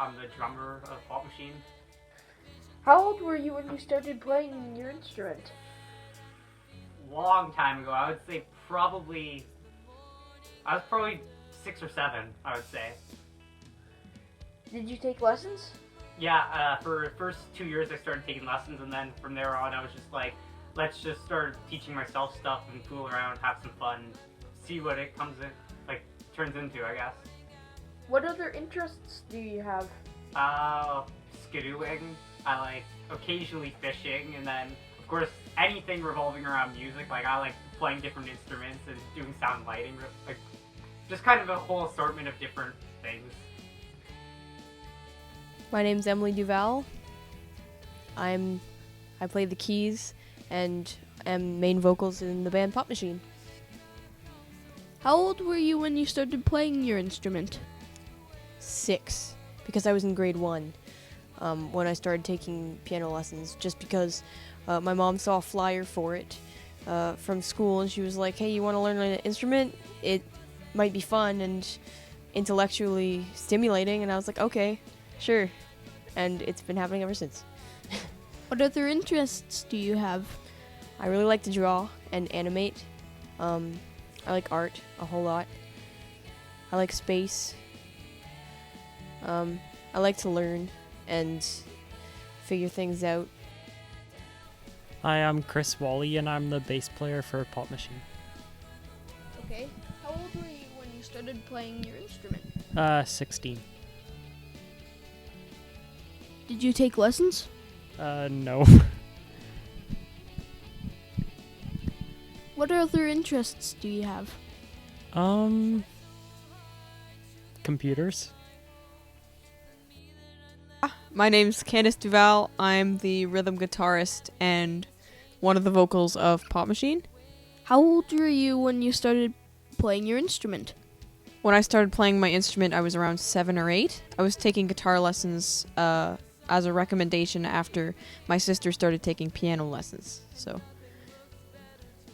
I'm the drummer of Pop Machine. How old were you when you started playing your instrument? Long time ago, I would say I was probably 6 or 7, I would say. Did you take lessons? Yeah, for the first 2 years I started taking lessons, and then from there on I was just like, let's just start teaching myself stuff and fool around, have some fun, see what it turns into, I guess. What other interests do you have? Skidooing. I like occasionally fishing, and then of course anything revolving around music. Like I like playing different instruments and doing sound lighting, like just kind of a whole assortment of different things. My name's Emily Duval. I play the keys and am main vocals in the band Pop Machine. How old were you when you started playing your instrument? 6, because I was in grade 1 when I started taking piano lessons, just because my mom saw a flyer for it from school, and she was like, hey, you want to learn an instrument? It might be fun and intellectually stimulating, and I was like, okay, sure. And it's been happening ever since. What other interests do you have? I really like to draw and animate. I like art a whole lot. I like space. I like to learn and figure things out. Hi, I'm Chris Wally, and I'm the bass player for Pop Machine. Okay. How old were you when you started playing your instrument? 16. Did you take lessons? No. What other interests do you have? Computers. My name's Candice Duval. I'm the rhythm guitarist and one of the vocals of Pop Machine. How old were you when you started playing your instrument? When I started playing my instrument, I was around 7 or 8. I was taking guitar lessons as a recommendation after my sister started taking piano lessons. So,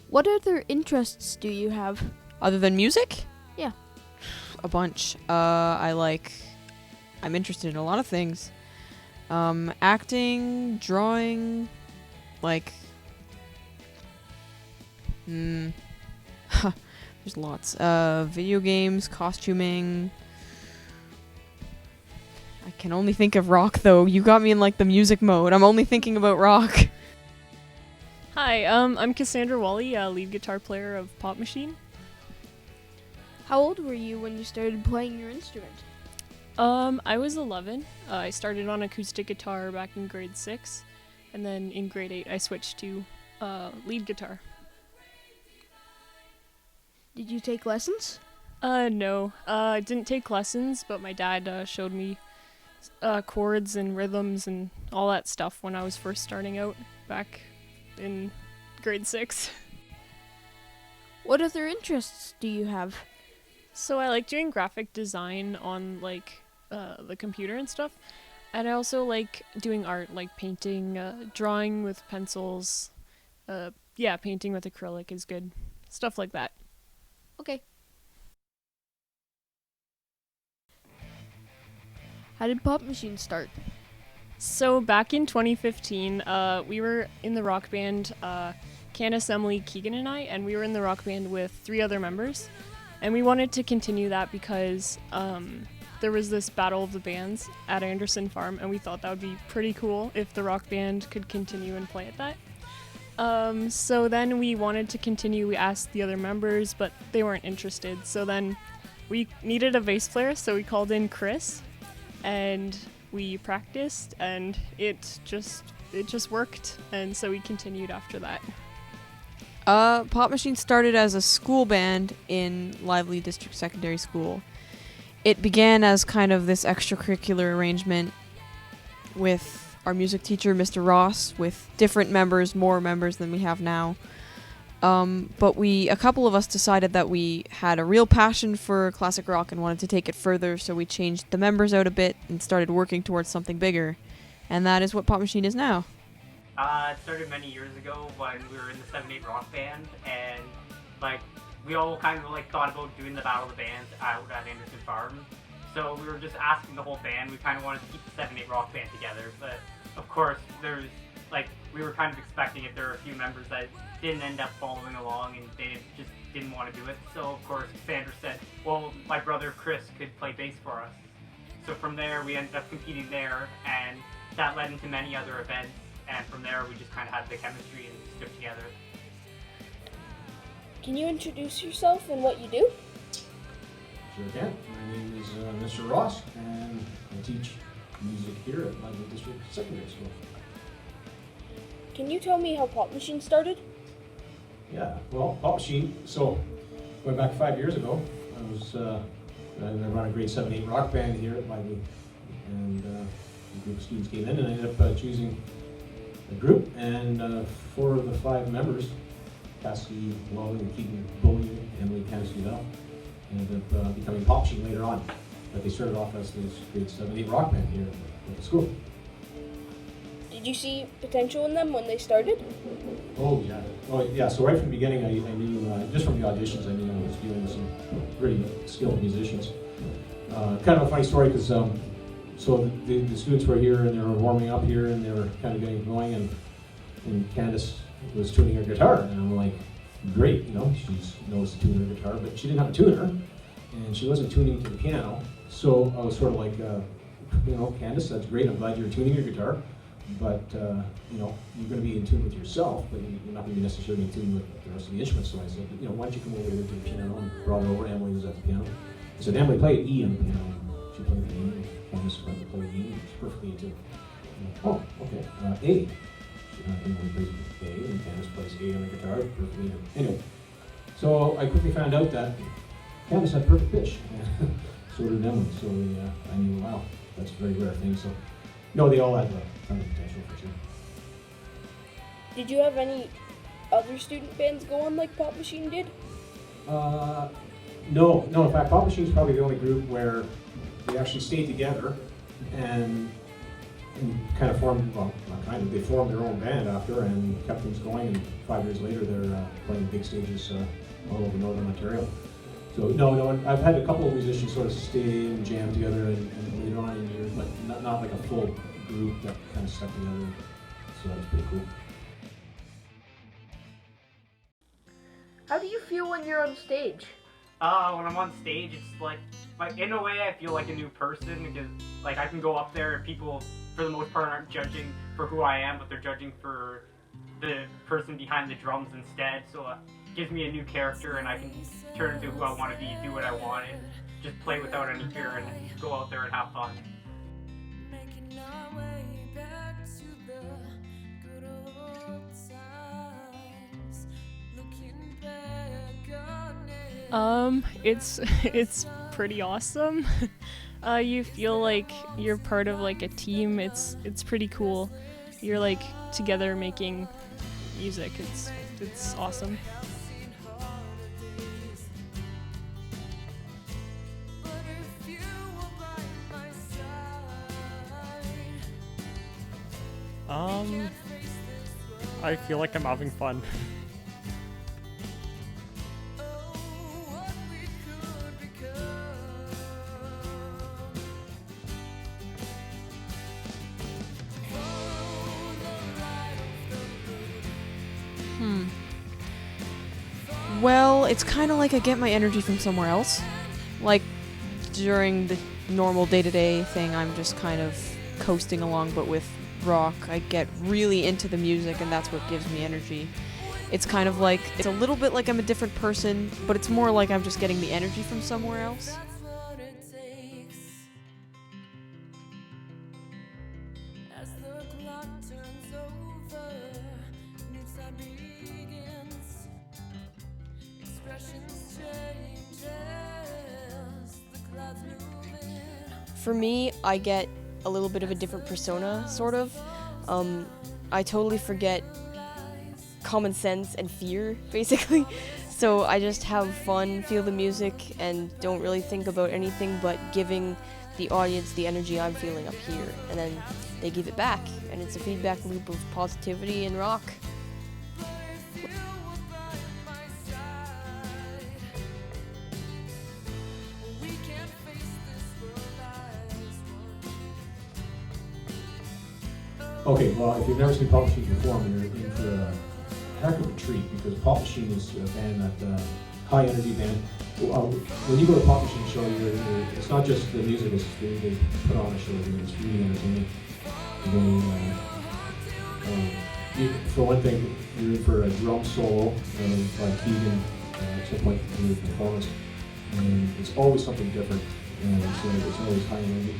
What other interests do you have? other than music? Yeah. A bunch. I'm interested in a lot of things. Acting, drawing, there's lots. Video games, costuming. I can only think of rock, though. You got me in, the music mode. I'm only thinking about rock. Hi, I'm Cassandra Wally, lead guitar player of Pop Machine. How old were you when you started playing your instrument? I was 11. I started on acoustic guitar back in grade 6, and then in grade 8 I switched to lead guitar. Did you take lessons? No. I didn't take lessons, but my dad showed me chords and rhythms and all that stuff when I was first starting out back in grade 6. What other interests do you have? So I like doing graphic design on the computer and stuff, and I also like doing art, like painting, drawing with pencils. Painting with acrylic is good. Stuff like that. Okay. How did Pop Machine start? So back in 2015, we were in the rock band, Candice, Emily, Keegan, and I, and we were in the rock band with 3 other members. And we wanted to continue that because there was this battle of the bands at Anderson Farm, and we thought that would be pretty cool if the rock band could continue and play at that. So then we wanted to continue. We asked the other members, but they weren't interested. So then we needed a bass player, so we called in Chris, and we practiced, and it just worked, and so we continued after that. Pop Machine started as a school band in Lively District Secondary School. It began as kind of this extracurricular arrangement with our music teacher, Mr. Ross, with different members, more members than we have now. But a couple of us decided that we had a real passion for classic rock and wanted to take it further, so we changed the members out a bit and started working towards something bigger. And that is what Pop Machine is now. It started many years ago when we were in the 7/8 rock band, and we all kind of thought about doing the Battle of the Bands out at Anderson Farm. So we were just asking the whole band. We kind of wanted to keep the 7/8 rock band together, but of course there's like we were kind of expecting it. There were a few members that didn't end up following along, and they just didn't want to do it. So of course Sandra said, "Well, my brother Chris could play bass for us." So from there we ended up competing there, and that led into many other events. And from there we just kind of had the chemistry and stuck together. Can you introduce yourself and what you do? Sure can. My name is Mr. Ross, and I teach music here at Lively District Secondary School. Can you tell me how Pop Machine started? Yeah, well, Pop Machine, so going back 5 years ago, I run a grade 7/8 rock band here at Lively, and a group of students came in, and I ended up choosing a group, and 4 of the 5 members, Cassie, Wally, and Keegan Bully, Emily, Candice and Duval, ended up becoming Pop Machine later on. But they started off as this grade 7/8 rock band here at the school. Did you see potential in them when they started? Oh yeah. So right from the beginning, I knew just from the auditions, I knew I was dealing with some pretty skilled musicians. Kind of a funny story because so the students were here and they were warming up here and they were kind of getting going, and Candice was tuning her guitar, and I'm like, great, you know, she knows to tune her guitar, but she didn't have a tuner, and she wasn't tuning to the piano. So I was sort of like, you know, Candice, that's great. I'm glad you're tuning your guitar. But, you know, you're going to be in tune with yourself, but you're not going to be necessarily in tune with the rest of the instruments. So I said, you know, why don't you come over here to the piano, and brought her over. Emily was at the piano. I said, Emily, play an E on the piano. She played the E, and Candice went to play the E, and she's perfectly in tune. Oh, okay. A. Emily plays A, and Candice plays A on the guitar, perfectly in tune. Anyway, so I quickly found out that Candice had perfect pitch. So did Emily. So I knew, wow, that's a very rare thing. So, no, they all had kind of potential for sure. Did you have any other student bands go on like Pop Machine did? No. In fact, Pop Machine's probably the only group where they actually stayed together and kind of formed, well, not kind of, they formed their own band after and kept things going. And 5 years later, they're playing big stages all over Northern Ontario. So no, I've had a couple of musicians sort of stay and jam together and later on in years, but not like a full group that kind of stuck together. So that's pretty cool. How do you feel when you're on stage? When I'm on stage, it's like in a way I feel like a new person because like I can go up there and people for the most part aren't judging for who I am, but they're judging for the person behind the drums instead. So it gives me a new character and I can turn into who I want to be, do what I want, and just play without any fear and go out there and have fun. It's pretty awesome. You feel like you're part of like a team. It's pretty cool. You're like together making music. It's awesome. I feel like I'm having fun. Well, it's kind of like I get my energy from somewhere else. Like, during the normal day-to-day thing, I'm just kind of coasting along, but with rock, I get really into the music, and that's what gives me energy. It's kind of like, it's a little bit like I'm a different person, but it's more like I'm just getting the energy from somewhere else. For me, I get a little bit of a different persona, sort of. I totally forget common sense and fear, basically. So I just have fun, feel the music, and don't really think about anything but giving the audience the energy I'm feeling up here. And then they give it back, and it's a feedback loop of positivity and rock. Okay, well, if you've never seen Pop Machine perform, you're in for a heck of a treat because Pop Machine is a band that high energy band. When you go to a Pop Machine show, it's not just the music; they put on a show. It's really entertaining. For one thing, you're in for a drum solo by Keegan at some point in the performance, and it's always something different. So it's always high energy.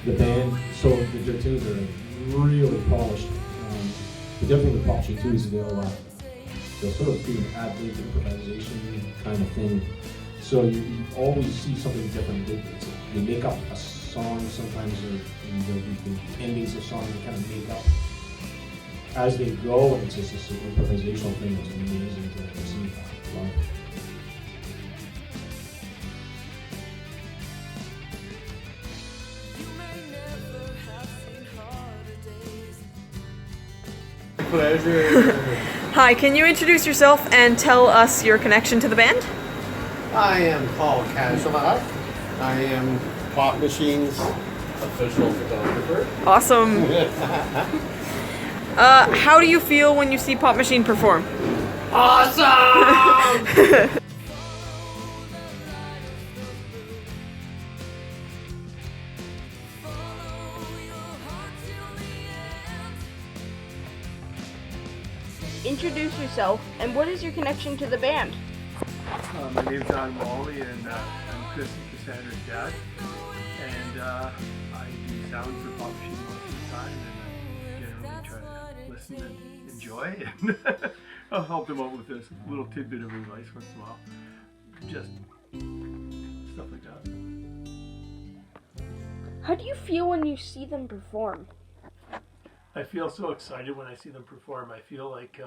The band, so their tunes are really polished. The difference with Pop Machine too is they'll sort of do an ad-lib improvisation kind of thing. So you always see something different. They make up a song sometimes, or the endings of songs they kind of make up as they go, and it's just this improvisational thing that's amazing to see. Wow. Pleasure. Hi, can you introduce yourself and tell us your connection to the band? I am Paul Casalat. I am Pop Machine's official photographer. Awesome. How do you feel when you see Pop Machine perform? Awesome! Introduce yourself, and what is your connection to the band? My name's John Wally, and I'm Chris and Cassandra's dad. And I do sound for Pop Machine most of the time, and I generally try to listen and enjoy. And I'll help them out with this little tidbit of advice once in a while. Just stuff like that. How do you feel when you see them perform? I feel so excited when I see them perform. I feel like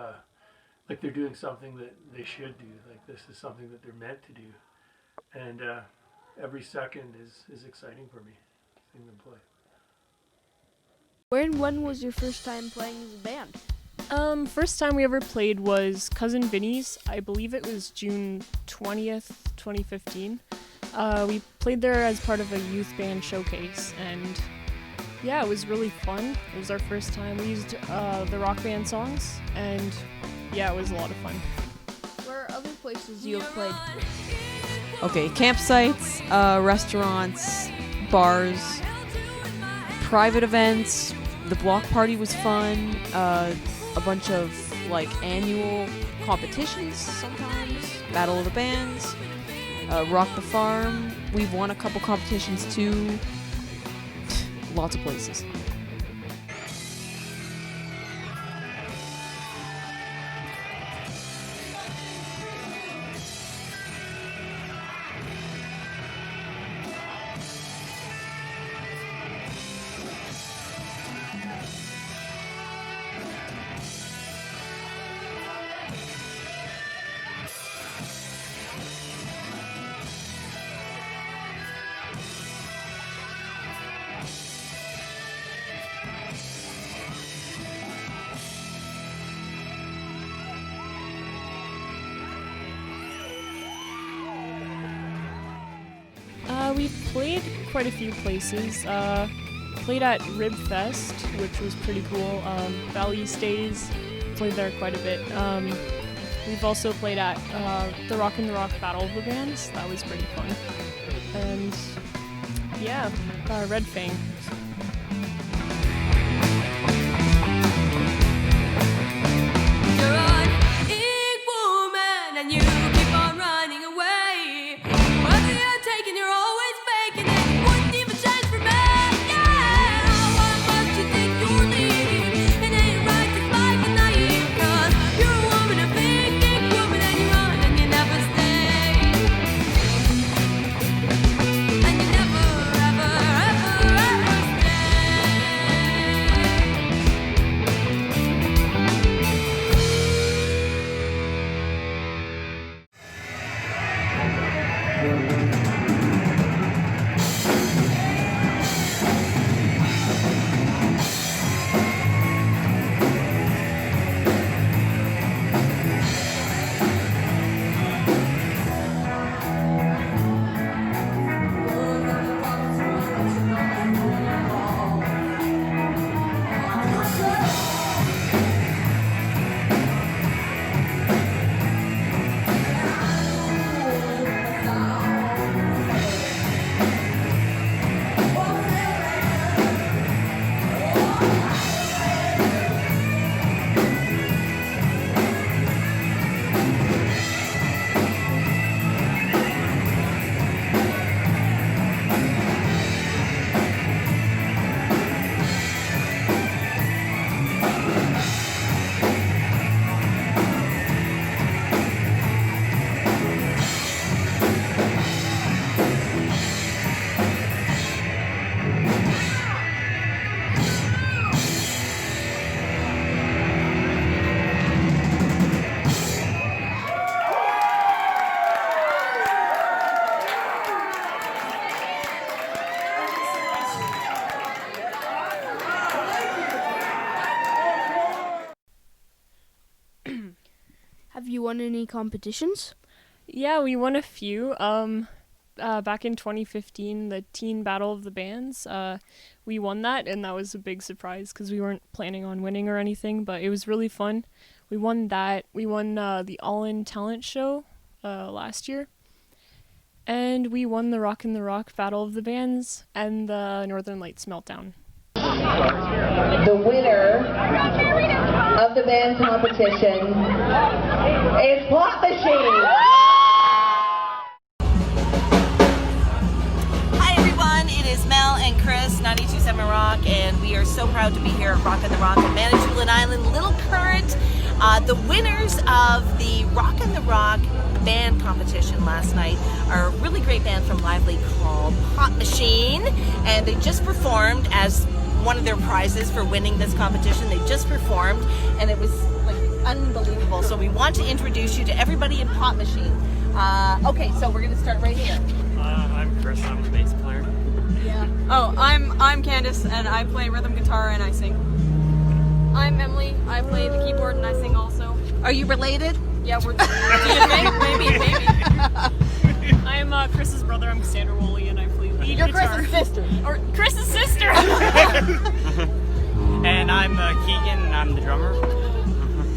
they're doing something that they should do. Like this is something that they're meant to do, and every second is exciting for me, seeing them play. Where and when was your first time playing as a band? First time we ever played was Cousin Vinny's. I believe it was June 20th, 2015. We played there as part of a youth band showcase, and yeah, it was really fun. It was our first time. We used the rock band songs, and yeah, it was a lot of fun. Where are other places you have played? Okay, campsites, restaurants, bars, private events. The block party was fun. A bunch of like annual competitions sometimes. Battle of the Bands, Rock the Farm. We've won a couple competitions too. Lots of places. We've played quite a few places. Played at Rib Fest, which was pretty cool. Valley Stays, played there quite a bit. We've also played at the Rock and the Rock Battle of the Bands. That was pretty fun. And yeah, Red Fang. Have you won any competitions? Yeah, we won a few. Back in 2015, the Teen Battle of the Bands, we won that, and that was a big surprise because we weren't planning on winning or anything, but it was really fun. We won that. We won the All-In Talent Show last year, and we won the Rock in the Rock Battle of the Bands and the Northern Lights Meltdown. The winner of the band competition is Pop Machine. Hi everyone, it is Mel and Chris, 92.7 Rock, and we are so proud to be here at Rock in the Rock on Manitoulin Island, Little Current. The winners of the Rock in the Rock band competition last night are a really great band from Lively called Pop Machine, and they just performed as one of their prizes for winning this competition. They just performed, and it was like unbelievable. So we want to introduce you to everybody in Pop Machine. Okay, so we're going to start right here. I'm Chris. I'm the bass player. Yeah. Oh, I'm Candice, and I play rhythm guitar and I sing. I'm Emily. I play the keyboard and I sing also. Are you related? Yeah, we're. Do you think? Maybe. I'm Chris's brother. I'm Cassandra Woolley, and I play lead You're guitar. Chris's sister. Or Chris's sister. And I'm Keegan, and I'm the drummer.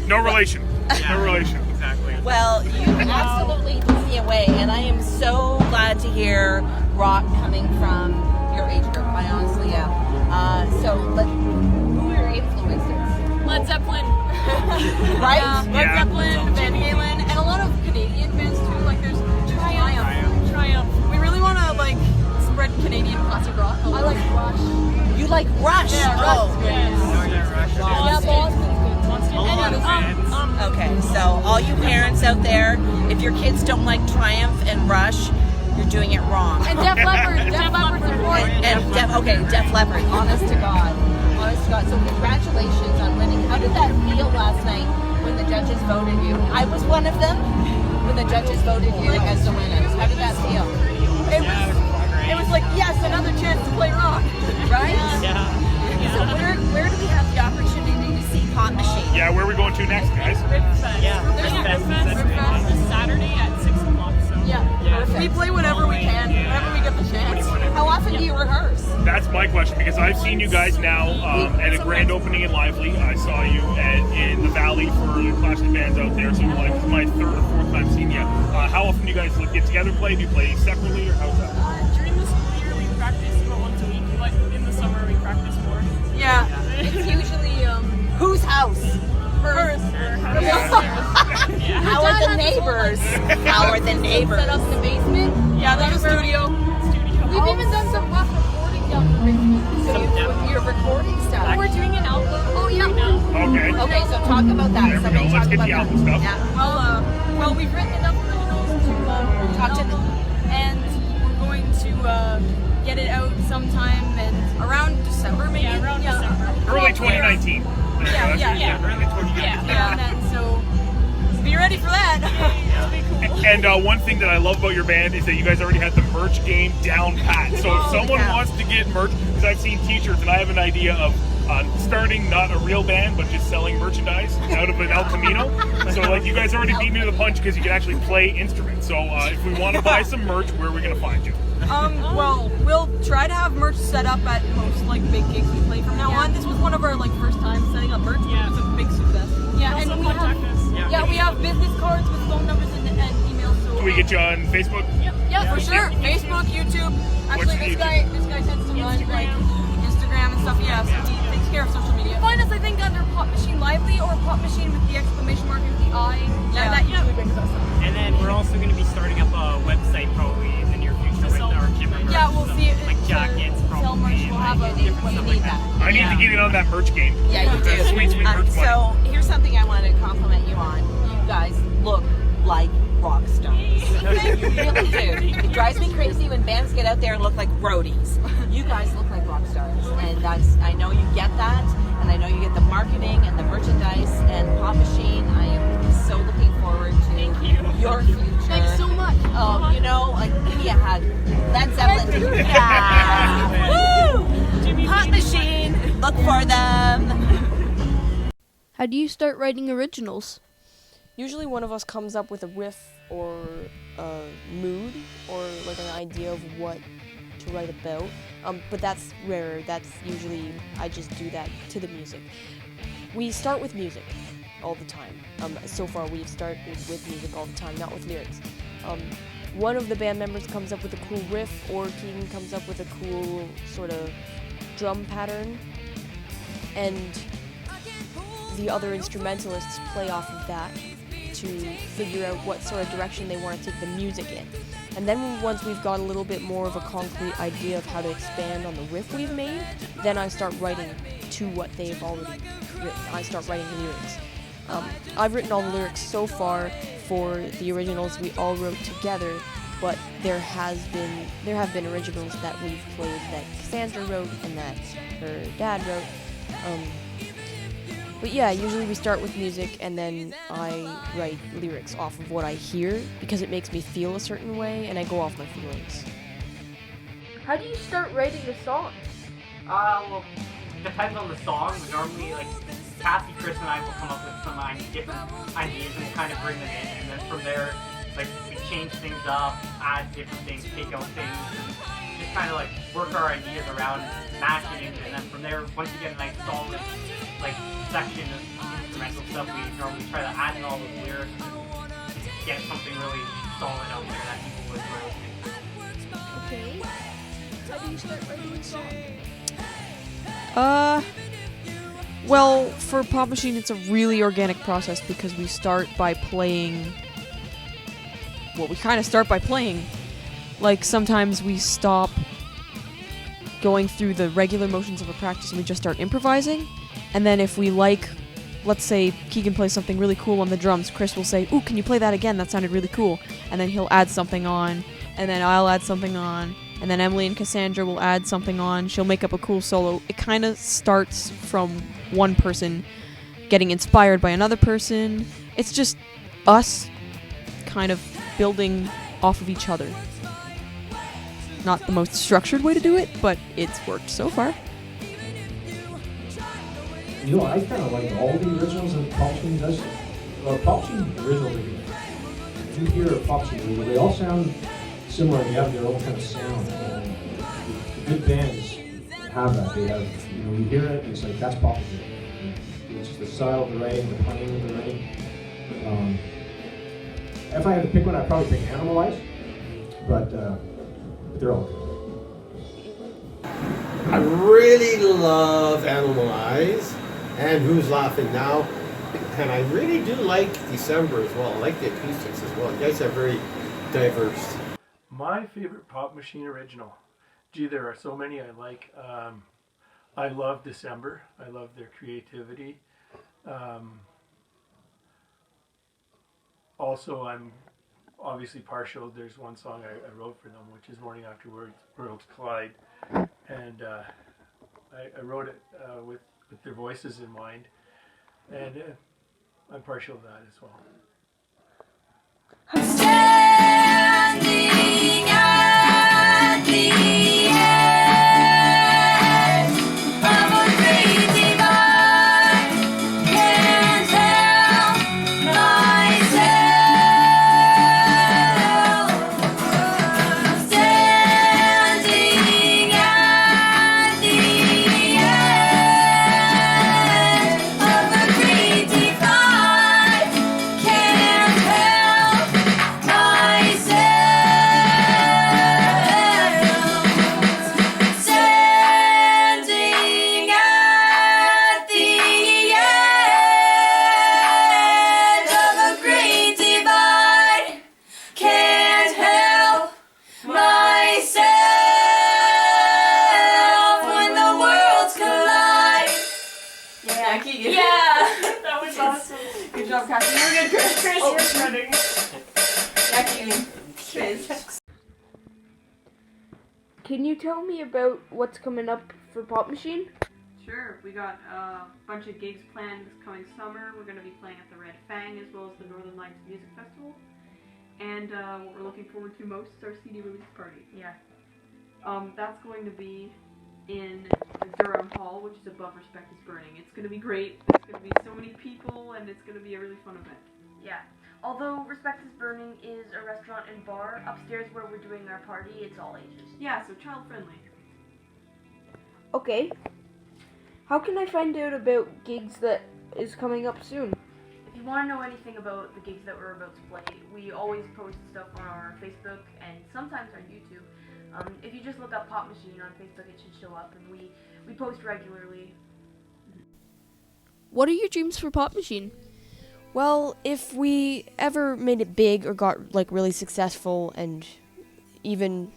No relation. Yeah. No relation. Exactly. Well, you absolutely blew me away, and I am so glad to hear rock coming from your age group. I honestly am. Who are your influences? Led Zeppelin. Right? Led Zeppelin, Van Halen, and a lot of Canadian bands too. Like there's Triumph. We really want to like spread Canadian classic rock. I like Rush. You like Rush? Yeah, Rush. Oh. Yeah, Boston's good. Okay, so all you parents out there, if your kids don't like Triumph and Rush, you're doing it wrong. And Def Leppard. Def Leppard's important. Def Leppard. Honest to God. So congratulations on winning. How did that feel last night when the judges voted you? I was one of them. When the judges voted you as the winners, how did that feel? It was like, yes, another chance to play rock. Right? Yeah. So where do we have the opportunity to see Pop Machine? Yeah, where are we going to next, guys? Yeah. Ribfest this Saturday at 6 o'clock. So. Yeah. We play whenever we can, whenever we get the chance. How often do you rehearse? That's my question, because I've seen you guys now at a grand opening in Lively. I saw you in the Valley for the Clash of Bands out there, so like this is my third or fourth time seeing you. How often do you guys get together and play? Do you play separately, or how's that? During the school year, we practice about once a week, but in the summer, we practice more. Yeah. It's usually Whose house? hers. How are the neighbors? How are the neighbors? Set up in the basement. Yeah, there's a studio. We've even done some rough recording down the basement. So you're recording stuff. We're doing an album. Oh yeah. Right now. Okay. Okay, so talk about that. There we go. Let's get the album stuff. Yeah. Well, we've written enough originals to Talk to and we're going to get it out sometime around December, maybe. Yeah, around December. Early 2019. Yeah. Early 2019. Yeah, and so be ready for that. And one thing that I love about your band is that you guys already had the merch game down pat. So if someone wants to get merch, because I've seen t-shirts and I have an idea of starting not a real band, but just selling merchandise out of an El Camino. So like you guys already beat me to the punch because you can actually play instruments. So if we want to buy some merch, where are we going to find you? Well, we'll try to have merch set up at most like big gigs we play from now on. This was one of our like first times setting up merch. Yeah. It was a big success. Yeah, Also and we contact have us. we have business cards with phone numbers and emails. So Can we get you on Facebook? yeah, for sure. Facebook, YouTube. Actually, What's this guy sends some like Instagram and stuff. Yeah, so he takes care of social media. Find us, I think, under Pop Machine Lively or Pop Machine with the exclamation mark and the I. Yeah, that usually brings us up. And then we're also going to be starting up a website probably in the near future with our gym members. Yeah, we'll see it. Like jackets, Sell merch. probably. We'll have a When you need that. I need to get in on that merch game. Yeah, you do. Sweet merch money. So here's something I want to compliment you on. You guys look like rock stars. You really do. It drives me crazy when bands get out there and look like roadies. You guys look like rock stars, and I know you get that, and I know you get the marketing and the merchandise and Pop Machine. I am so looking forward to your future. Thanks so much. Oh, you know, like give me a hug. Led Zeppelin. Yeah. Woo! Pop Machine. Look for them. How do you start writing originals? usually one of us comes up with a riff or a mood or like an idea of what to write about. But that's rare. That's usually I just do that to the music. We start with music all the time. So far we've started with music all the time, not with lyrics. One of the band members comes up with a cool riff, or Keegan comes up with a cool sort of drum pattern, and the other instrumentalists play off of that to figure out what sort of direction they want to take the music in. And then once we've got a little bit more of a concrete idea of how to expand on the riff we've made, then I start writing to what they've already written. I start writing the lyrics. I've written all the lyrics so far for the originals we all wrote together, but there have been originals that we've played that Cassandra wrote and that her dad wrote. But yeah, usually we start with music and then I write lyrics off of what I hear because it makes me feel a certain way and I go off my feelings. How do you start writing a song? Well, depends on the song. Normally, like, Cassie, Chris, and I will come up with some different ideas and kind of bring them in, and then from there, like, we change things up, add different things, take out things, and just kind of like work our ideas around, matching it, and then from there, once we get a nice solid, like, section of instrumental stuff, we normally try to add in all the lyrics and get something really solid out there that people would enjoy listening to. Okay. How do you start writing a song? Well, for Pop Machine, it's a really organic process because we start by playing. Well, we kind of start by playing. Like, sometimes we stop going through the regular motions of a practice and we just start improvising. And then if we like, let's say Keegan plays something really cool on the drums, Chris will say, "Ooh, can you play that again? That sounded really cool." And then he'll add something on, and then I'll add something on, and then Emily and Cassandra will add something on. She'll make up a cool solo. It kind of starts from one person getting inspired by another person. It's just us kind of building off of each other. Not the most structured way to do it, but it's worked so far. You know, I kind of like all the originals that Pop Machine does. Pop Machine originals, if you hear a Pop Machine original, they all sound similar. They have their own kind of sound. And the good bands have that. They have, you know, you hear it, it's like, that's Pop Machine. It's just the style of the writing, the punning of the writing. If I had to pick one, I'd probably pick Animalize, but they're all good. I really love Animalize and Who's Laughing Now, and I really do like December as well. I like the acoustics as well. You guys are very diverse. My favorite Pop Machine original. Gee, there are so many I like. I love December. I love their creativity. Also, I'm obviously partial. There's one song I wrote for them, which is Morning After Worlds Collide. And I wrote it with their voices in mind. And I'm partial to that as well. Standing at the edge of a great divide, can't help myself. Standing at the edge of a great divide, can't help myself. Standing at the edge of a great divide, can't help myself when the worlds collide. Yeah, Keegan. Yeah. That was awesome. Good job, Cassie. You're good, Chris. Chris, Oh. you're shredding. Yeah, Keegan. Chris. Can you tell me about what's coming up for Pop Machine? Sure, we got a bunch of gigs planned this coming summer. We're going to be playing at the Red Fang as well as the Northern Lights Music Festival. And what we're looking forward to most is our CD release party. Yeah. That's going to be in the Durham Hall, which is above Respect is Burning. It's going to be great. There's going to be so many people, and it's going to be a really fun event. Yeah. Although Respect is Burning is a restaurant and bar, upstairs where we're doing our party, it's all ages. Yeah, so child friendly. Okay. How can I find out about gigs that is coming up soon? If you want to know anything about the gigs that we're about to play, we always post stuff on our Facebook and sometimes on YouTube. If you just look up Pop Machine on Facebook, it should show up, and we post regularly. What are your dreams for Pop Machine? Well, if we ever made it big or got like really successful and even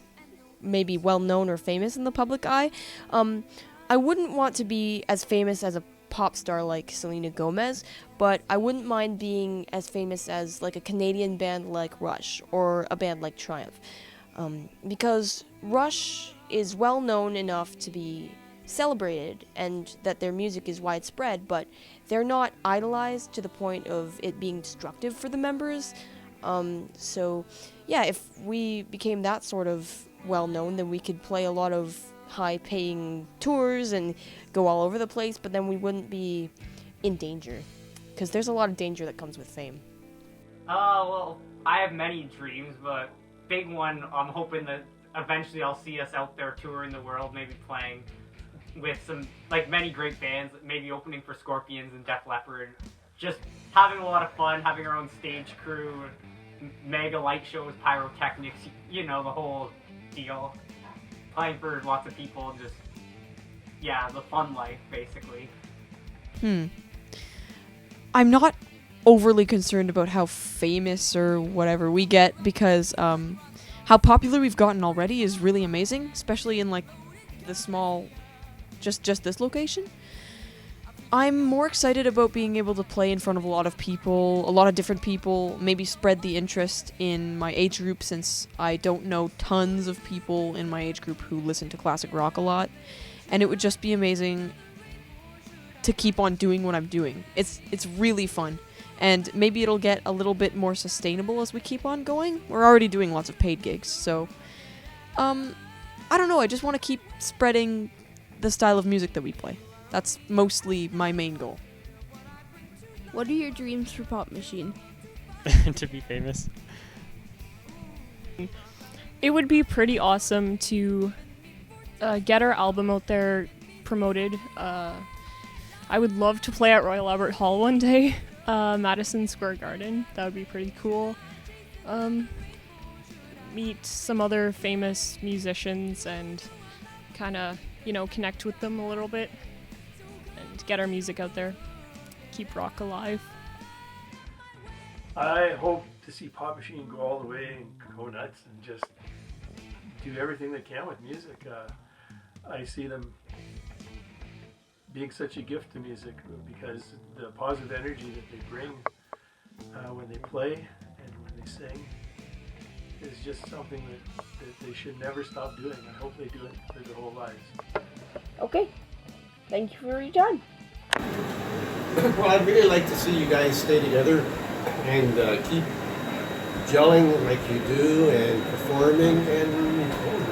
maybe well known or famous in the public eye, I wouldn't want to be as famous as a pop star like Selena Gomez, but I wouldn't mind being as famous as like a Canadian band like Rush or a band like Triumph, because Rush is well known enough to be celebrated and that their music is widespread, but they're not idolized to the point of it being destructive for the members. So yeah, if we became that sort of well known, then we could play a lot of high paying tours and go all over the place, but then we wouldn't be in danger, because there's a lot of danger that comes with fame. Well, I have many dreams, but big one, I'm hoping that eventually I'll see us out there touring the world, maybe playing with some, like, many great bands, maybe opening for Scorpions and Def Leppard, just having a lot of fun, having our own stage crew, mega light shows, pyrotechnics, you know, the whole deal. Playing for lots of people and just, yeah, the fun life, basically. I'm not overly concerned about how famous or whatever we get, because how popular we've gotten already is really amazing, especially in like the small, just this location. I'm more excited about being able to play in front of a lot of people, a lot of different people, maybe spread the interest in my age group, since I don't know tons of people in my age group who listen to classic rock a lot, and it would just be amazing to keep on doing what I'm doing. It's really fun, and maybe it'll get a little bit more sustainable as we keep on going. We're already doing lots of paid gigs, so I don't know, I just want to keep spreading the style of music that we play. That's mostly my main goal. What are your dreams for Pop Machine? To be famous. It would be pretty awesome to get our album out there, promoted. I would love to play at Royal Albert Hall one day, Madison Square Garden. That would be pretty cool. Meet some other famous musicians and kind of, connect with them a little bit and get our music out there. Keep rock alive. I hope to see Pop Machine go all the way and go nuts and just do everything they can with music. I see them being such a gift to music, because the positive energy that they bring when they play and when they sing is just something that they should never stop doing. I hope they do it for their whole lives. Okay. Thank you for your time. Well, I'd really like to see you guys stay together and keep gelling like you do and performing and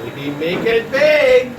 maybe make it big.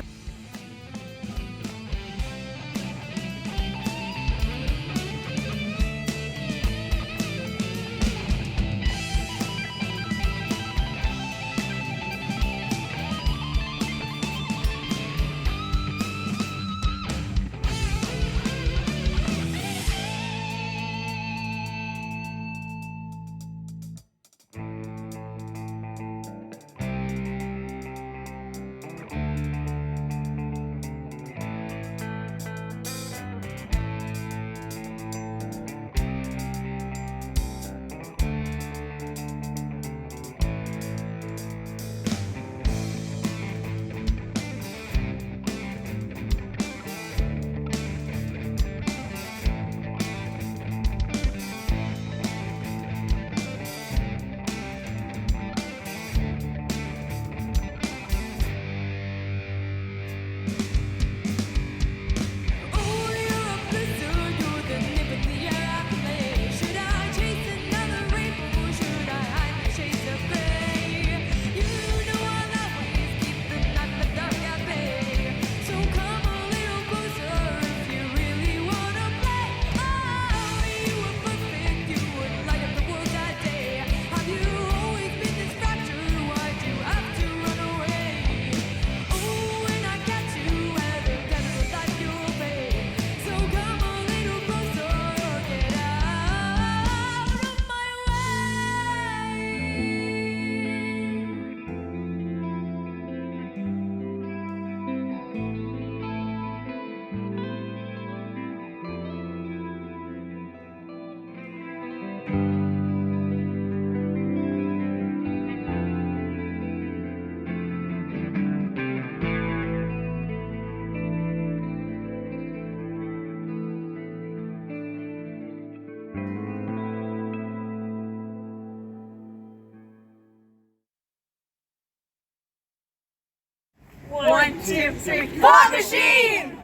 1, 2, 3. Pop Machine!